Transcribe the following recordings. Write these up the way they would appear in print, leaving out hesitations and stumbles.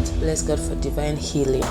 to bless God for divine healing.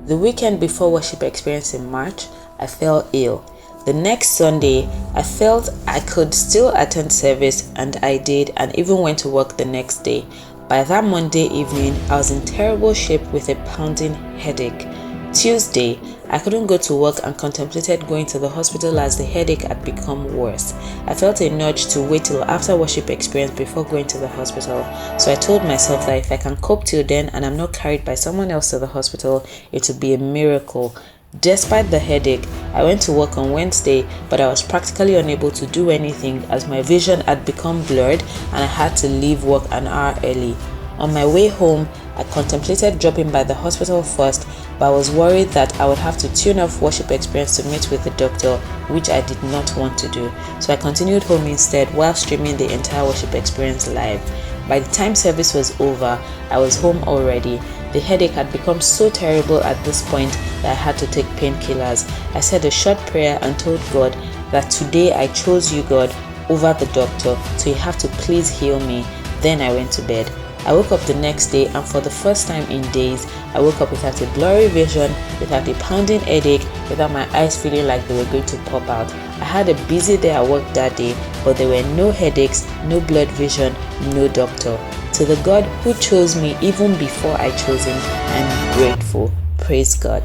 The weekend before worship experience in March, I fell ill. The next Sunday, I felt I could still attend service, and I did, and even went to work the next day. By that Monday evening, I was in terrible shape with a pounding headache. Tuesday, I couldn't go to work and contemplated going to the hospital as the headache had become worse. I felt a nudge to wait till after worship experience before going to the hospital. So I told myself that if I can cope till then and I'm not carried by someone else to the hospital, it would be a miracle. Despite the headache, I went to work on Wednesday, but I was practically unable to do anything as my vision had become blurred and I had to leave work an hour early. On my way home, I contemplated dropping by the hospital first, but I was worried that I would have to tune off worship experience to meet with the doctor, which I did not want to do. So I continued home instead while streaming the entire worship experience live. By the time service was over, I was home already. The headache had become so terrible at this point that I had to take painkillers. I said a short prayer and told God that today I chose you, God, over the doctor, so you have to please heal me. Then I went to bed. I woke up the next day, and for the first time in days, I woke up without a blurry vision, without a pounding headache, without my eyes feeling like they were going to pop out. I had a busy day at work that day, but there were no headaches, no blurred vision, no doctor. To the God who chose me even before I chose him, I'm grateful. Praise God.